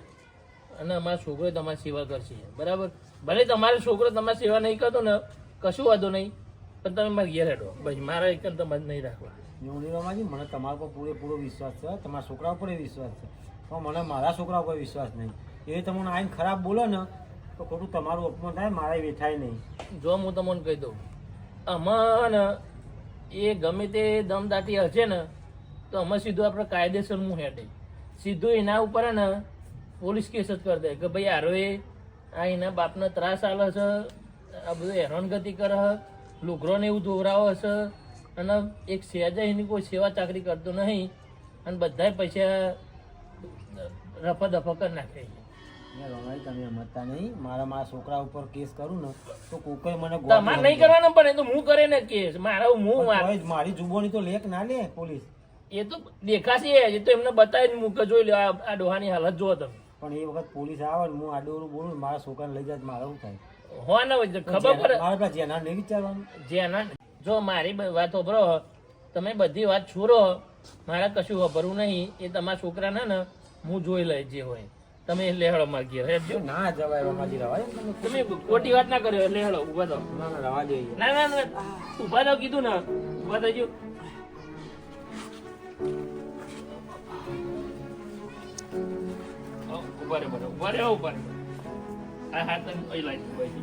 અને અમારો છોકરો તમારી સેવા કરશે, બરાબર? ભલે તમારો છોકરો તમારી સેવા નહીં કરતો ને કશું વાંધો નહીં, પણ તમે મારા ઘેર હેડો. બસ મારા એક તમારે નહીં રાખવા. યોની રમાજી મને તમારા પર પૂરેપૂરો વિશ્વાસ છે, તમારા છોકરા ઉપર વિશ્વાસ છે, પણ મને મારા છોકરા ઉપર વિશ્વાસ નહીં. એ તમને આઈને ખરાબ બોલો ને તો ખોટું તમારું અપમાન થાય, મારે વેઠાય નહીં. જો હું તમને કહી દઉં, આમાં એ ગમે તે દમદાટી હશે ને તો અમે સીધું આપણે કાયદેસર હું હેડે સીધું એના ઉપર ને પોલીસ કેસ જ કરી દે કે ભાઈ હારોએ આ એના બાપને ત્રાસ આલે છે, આ બધું હેરાનગતિ કરે છે, લુગરોને એવું દોરાવે છે, અને એક સહેજા એની કોઈ સેવા ચાકરી કરતો નહીં, અને બધા પૈસા રફા દફા કરી નાખે. રમાઈ તમે સમજતા નહીં, મારા છોકરા ઉપર કેસ કરું ને તો કોઈ મને તમારે નહીં કરવાનો, પણ એ તો હું કરે ને કેસ મારા હું મારી જુબોની તો લેખ ના લે પોલીસ. એ તો દેખાશે, એ તો એમને બતાવી મૂકે. જોઈ લો આ ડોહાની હાલત જુઓ તમે. પણ એ વખત પોલીસ આવે ને હું આડોરું બોલું મારા છોકરાને લઈ જાય મારે શું થાય? હો ને ખબર પડે મારે પેલા જેના નહીં વિચારવાનું. જેના જો મારી વાત ખબરો, તમે બધી વાત છોડો, મારે કશું ખબરવું નહીં. એ તમારા છોકરાને ને હું જોઈ લઈ જે હોય. તમે લેહડો માર ઘેર હેડજો. ના જવાય રમાજી, રવાય તમે ખોટી વાત ના કર્યો એટલે હેડો ઉભા થો. ના ના રવા જોઈએ. ના ના ના ઉભા થો કીધું ને, ઉભા થજો. ઉભા રે ઉભા રે ઉભા રે. આ હાથ અહીં લાઈ બસ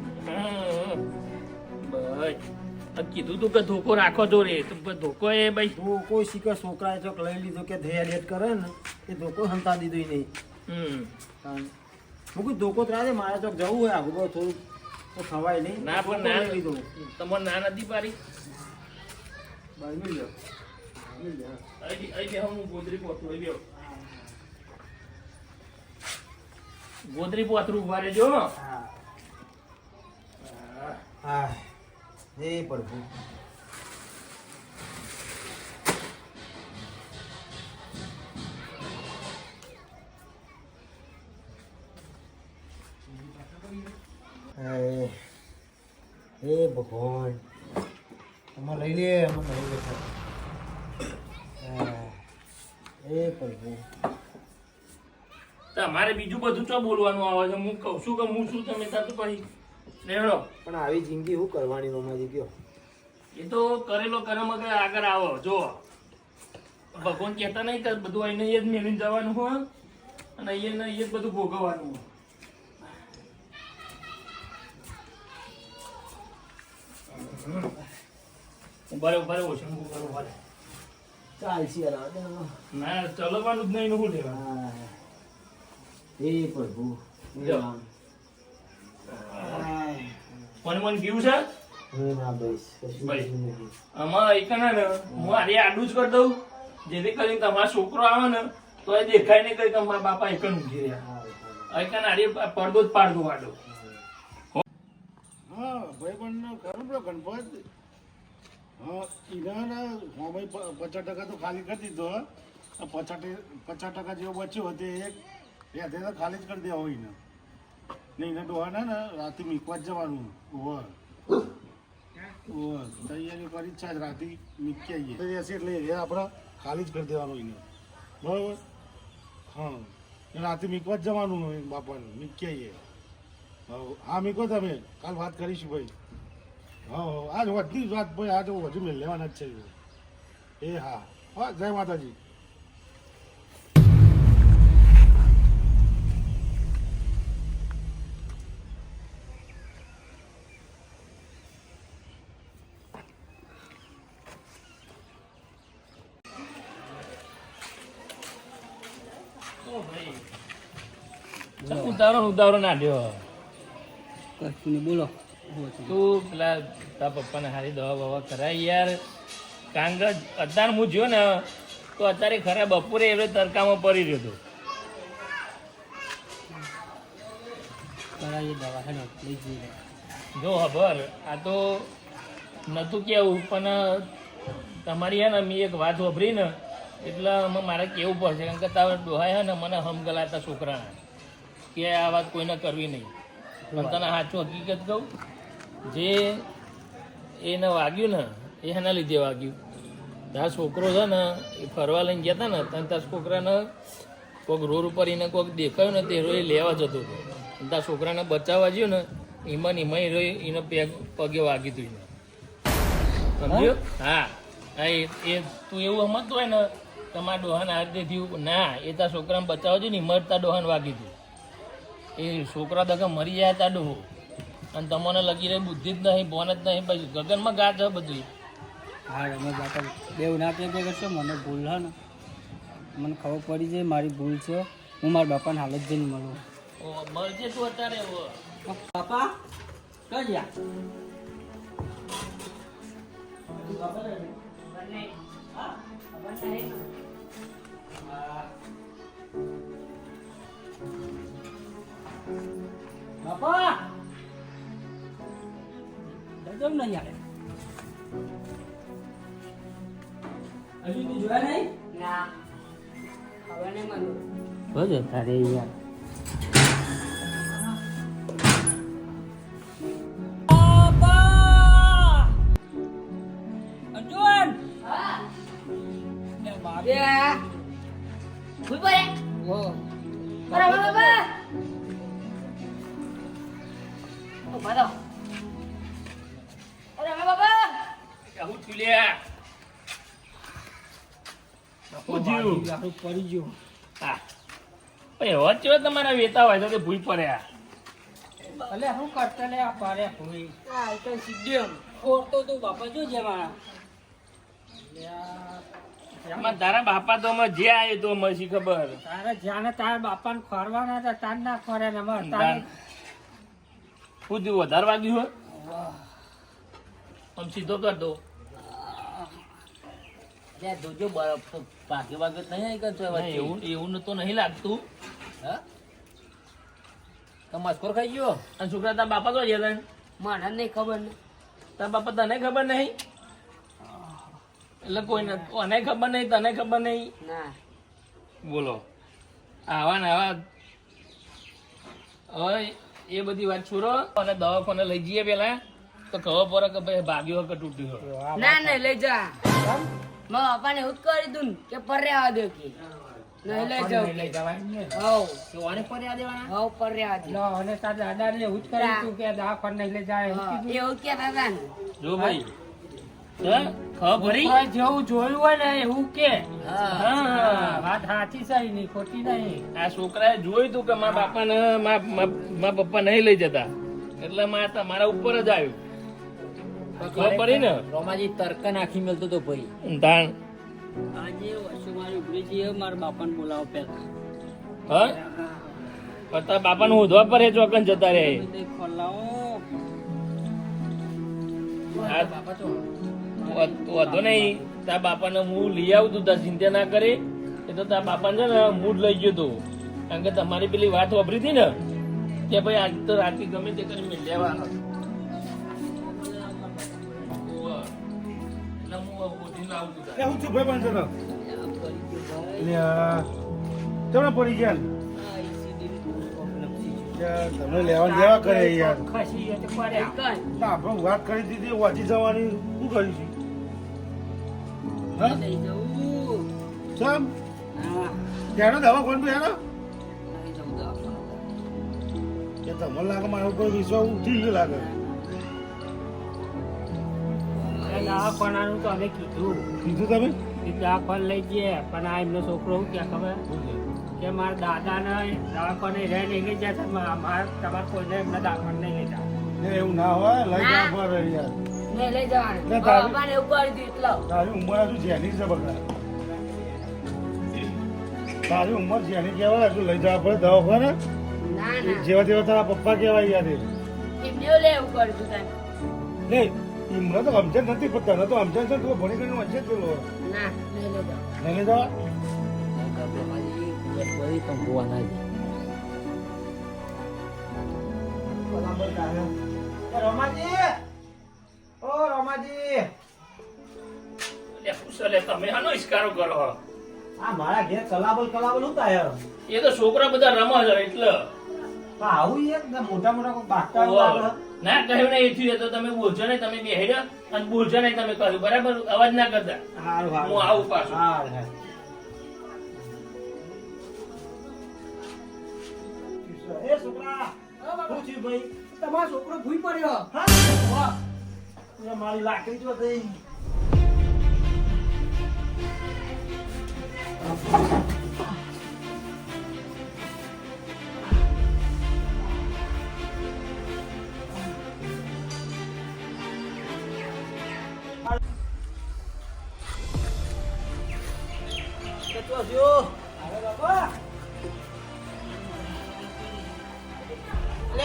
કીધું તું કે ધોકો રાખો છો રે, ધોકો એ ભાઈ કોઈ શીખર છોકરાએ ચોક લઈ લીધો કે ધેડ કરે ને એ ધોકો સંતા દીધું નહીં. હું કોઈ ધોકો ત્રાજે મારે ચોક જવું હોય આગળ થોડું તો ખવાય નહીં. ના પણ ના લીધું તમારે ના નથી પાડી. બહાર મિલ જાઓ મિલ જાઓ. અહીં હું ગોદરી પોતરું અહીં ગોદરી પોતરું ઉભા રહેજો. હા એ પ્રભુ. હે ભગવાન અમે લઈ લે અમે નહીં બેઠા. હે પ્રભુ તમારે બીજું બધું ચો બોલવાનું આવે છે. હું કહું છું કે હું શું તમે થતું પછી રેડો. પણ આવી જિંદગી શું કરવાની મામાજી કયો? એ તો કરેલો કર્મ આગળ આવો. જો ભગવાન કહેતા નહીં કે બધું અહીં જ મેળવીને જવાનું હોય અને અહીંયા જ બધું ભોગવવાનું હોય. ઉભા રે ઓછું ઉભા રે. ચાલશે ના ચલવાનું જ નહીં ને શું લેવાનું. હે પ્રભુ જો. મન પીવું છે ના બસ ભાઈ આમાં એકના ને હું આરે આડું જ કરી દઉં જેથી કરીને તમારો છોકરો આવે ને તો એ દેખાય નહીં કઈ તમારા બાપા એક ઊંઘી રહ્યા. એકના આરે પડદો જ પાડતો વાડો. હા ભાઈ પણ ખરું પેલો ગણપત હા એના ભાઈ 50% તો ખાલી કરી દીધો. 50% જેવો બચ્યો હતો એક યાદ તો ખાલી જ કરી દેવા હોય ને નહીં એને ડોહાના ને રાતે મીકવા જ જવાનું. ઓવર ઓવર તૈયારી કરી છે રાતે મીકી આવીએ એટલે એ આપણે ખાલી જ કરી દેવાનું એને બરાબર. હા રાતે મીકવા જ જવાનું હોય બાપાને મીકી આવીએ. હા મીકો તમે કાલ વાત કરીશું ભાઈ. હા આજ વધતી વાત ભાઈ આજ વધુ મેં લેવાના જ છે. એ હા હા જય માતાજી. ઉતારો ના દ્યો. કશું નહીં બોલો. તું પેલા તારા પપ્પાને હારી દવા બવા કરાય યાર. કારણ કે અત્યારે હું જોયો ને તો અત્યારે ખરા બપોરે એવડે તડકામાં પડી રહ્યો હતો. કરાવીએ દવા હે લઈ જઈએ. જો ખબર આ તો નતું કેવું પણ તમારી હે ને મેં એક વાત વાપરી ને એટલે મારે કેવું પડશે કારણ કે તારા ડોહાય હે ને મને હમગલાતા છોકરા કે આ વાત કોઈને કરવી નહીં પણ તને સાચું હકીકત કહું જે એને વાગ્યું ને એના લીધે વાગ્યું. તારા છોકરો છે ને એ ફરવા લઈને ગયા હતા ને ત્યાં તારા છોકરાને કોઈક રોડ ઉપર એને કોઈક દેખાયું ને તે એ લેવા જતો હતો. તારા છોકરાને બચાવવા ગયો ને એમાં એને પગે વાગી હતું એને. સમજ્યો? હા એ તું એવું સમજતો હોય ને તમારા ડોહાને આ રીતે થયું ના એ તારા છોકરાને બચાવવા જોઈએ ને એમાં તારા ડોહાને વાગી હતું. એ છોકરા દગા મરી જાય તાર ડોહો અને તમને લગી રહી બુદ્ધિ જ નહીં બોન જ નહીં પછી ગગનમાં ગાત છે બધું. હા રમેશ બાપા બેવ ના કે કરશો મને ભૂલ હા ને મને ખબર પડી જાય મારી ભૂલ છે હું મારા બાપાને હાલ જ જઈને મળું. ઓ મળજે તું અત્યારે બાપા કઈ ગયા બાપા કેમ નહીં આવે હજુ તું જોયા નહીં ના ખબર નહીં મને બસ તારે યાર અર્જુન હા એ બાપ બે ભૂલ પડે ઓ બરાબર બાબા ઓ બાદો અરે બાબા હું ચૂલ્યા હું જીવ આખું પડી ગયું હા ભાઈ હોત ચો તમારા વેતા હોય તો તે ભૂઈ પડ્યા. અલે હું કરતા લે આ પારે ભૂઈ હા એ તો સીધું ફોટો તું બાપા જોજે મારા એમાં તારા બાપા તો અમે જે આવ્યો તો અમે શી ખબર તારે જ્યાં તારા બાપાને ખોરવાના હતા તાર ના ખોરે ને અમારે તારે શું થયું વધારે વાગ્યું હોય આમ સીધો કર દો. ત્યાં જોજો બરફ તો ભાગે ભાગે નહીં આવી કરતો નહીં, એવું તો નહીં લાગતું. હા તો મસ્કોર ખાઈ ગયો અને છોકરા તારા બાપા તો ગયા મને નહીં ખબર ને તારા બાપા તને ખબર નહીં એટલે કોઈને કોને ખબર નહીં તને ખબર નહીં ના બોલો આવા ને આવા હવે એ બધી વાત છોડો અને દવાખાને લઈ જઈએ પેલા તો ખબર પડે કે ભાઈ ભાગ્યો કે તૂટ્યો. ના નહીં લઈ જા મારા બાપાને એવું જ કરી દઉં ને કે પર્યા દે કે નહીં લઈ જાવ લઈ જવાય ને હવ જોવાને ફર્યા દેવાના હવ પર્યા દે લો અને તાર દાદા ને એવું જ કર્યું તું કે દવાખાને નહીં લઈ જાય એવું હા, કીધું. એવું કહેતા હતા ને જો ભાઈ હા, ખબર પડી કોઈ જેવું જોયું હોય ને એવું કે હા હા વાત સાચી છે નહીં ખોટી નહીં આ છોકરાએ જોયું તું કે મારા બાપાને મારા પપ્પા નહીં લઈ જતા એટલે મારા ઉપર જ આવ્યું. ખબર પડી ને રોમાજી તર્ક નાખી મેલતો તો ભાઈ ધાણ આજે વર્ષો મારી ઉભરી છે મારા બાપાને બોલાવો પેલા હા પણ તારા બાપાને હોધવા પર એ ચોકન જતા રહે. ખોલાવો આ બાપા તો વધો નહીં તારા બાપાને હું લઈ આવું તું તાર ચિંતા ના કરી એ તો તારા બાપાને છે ને મૂડ લઈ ગયો તું કારણ કે તમારી પેલી વાત વાપરી હતી ને કે ભાઈ આજ તો રાતે ગમે તે કરી મેં લેવા એટલે હું ગોઠીને આવું તું તારે. હું છું ભાઈ પાંચસો તમે પડી ગયા ને? યાર, તમે લેવા દેવા કરે યાર ખસી એ તો પડ્યા કઈ આપણે વાત કરી દીધી વાંચી જવાની શું કરી છે હા લઈ જવું ચમ હા ત્યાંનો દવા કોણ યાર લઈ જવું દવાખાને. કે તમને લાગે મારા ઉપર વિશ્વાસ ઉઠી ગયો લાગે દવાખાનાનું તો અમે કીધું કીધું તમે કે દવાખાને લઈ જઈએ પણ આ એમનો છોકરો શું ક્યાં ખબર કે મારા દાદાને દવાખાને રહે નહીં લઈ જાય મારા તમારે કોઈને એમના દવાખાને નહીં લઈ જાય ને એવું ના હોય લઈ જવા પડે યાર નહીં લઈ જવાનું ના, મારા તારી- બાપાને એવું કરી દીધું એટલે તારી ઉંમર હજુ જેની છે બગડા તારી ઉંમર જેની કહેવાય હજુ લઈ જવા પડે દવાખાને ના ના જેવા તેવા તારા પપ્પા કહેવાય યાર એ. એમને એવું લે એવું કરી દીધું લે એમને તો સમજણ નથી પણ તને તો સમજણ છે તું ભણી કરીને વંચે જ પેલો ના નહીં લઈ જવાનું નહીં લઈ જવા રમાજી ઓ રમાજી એટલે કુશલે તમે આનો ઇસ્કારો કરો હો? આ મારા ઘેર કલાબલ હું થાય એ તો છોકરા બધા રમે છે એટલે આવું એક મોટા મોટા કોઈ બાટકા ના કહ્યું ને એથી એ તો તમે બોલજો ને, તમે બેહી રહ્યો અને બોલજો ને તમે કહ્યું બરાબર, અવાજ ના કરતા. હું આવું પાછું. એ છોકરા શું થયું ભાઈ? તમારો છોકરો ભૂઈ પડ્યો. મારી લાકડી જો થઈ.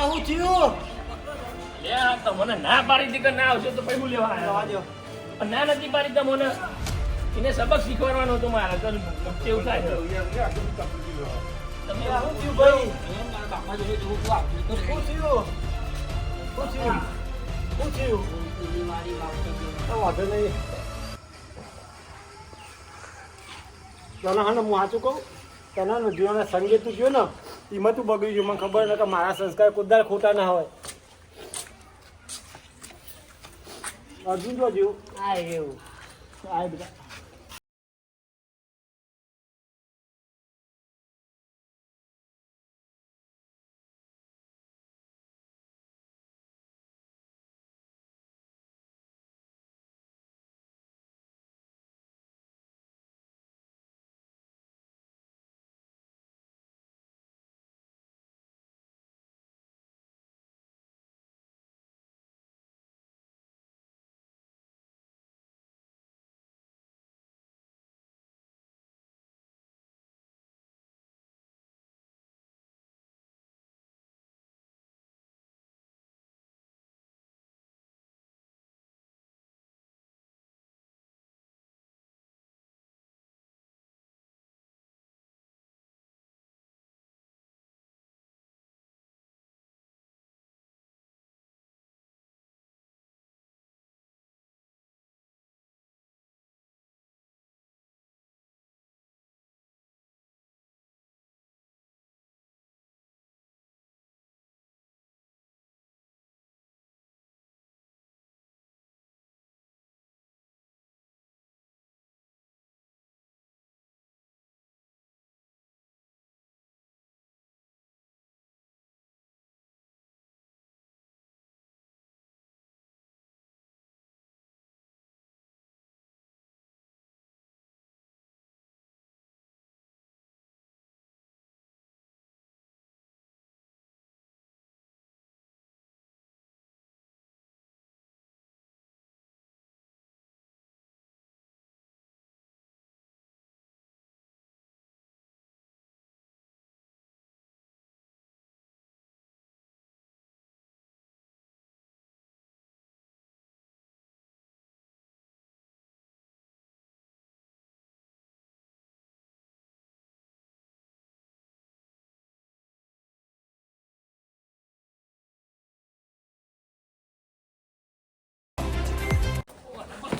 હું થયું? લે આ તમને ના પાડી હતી કે ના આવશે તો પછી હું લેવા આવ્યો? પણ ના નથી પાડી તમને, એને સબક શીખવાડવાનો હતો મારે. તો કેવું થાય છે? તમે શું થયું ભાઈ? મારા બાપા જોડે જોવું તું આપી તો શું થયું? શું થયું? શું થયું? મારી બાપા વાંધો નહીં. તને હા ને હું સાચું કહું, તને જીવનના સંગે તું ગયો ને એમાં તું બગડી ગયું. મને ખબર નથી કે મારા સંસ્કાર કોદાર ખોટા ના હોય. અર્જુન જો જેવું હા એવું આ બધા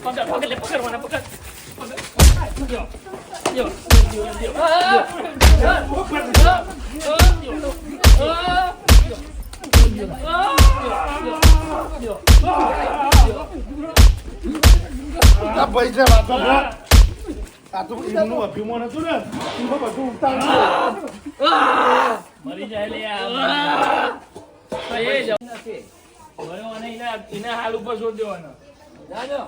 પકડ લે, પકડ મને, પકડ. જો, જો, જો, જો. પૈસા વાતો આ તો એમનું અભિમાન હતું ને એમાં બધું ઉતાર્યું. મરી જાય લે આ. એ જ ગયો અને એના હાલ ઉપર છોડ દેવાનો. જાજો.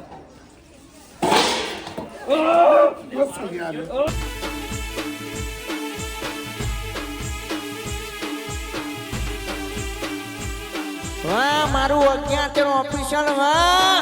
વાહ મારું અજ્ઞાત ઓફિશિયલ વાહ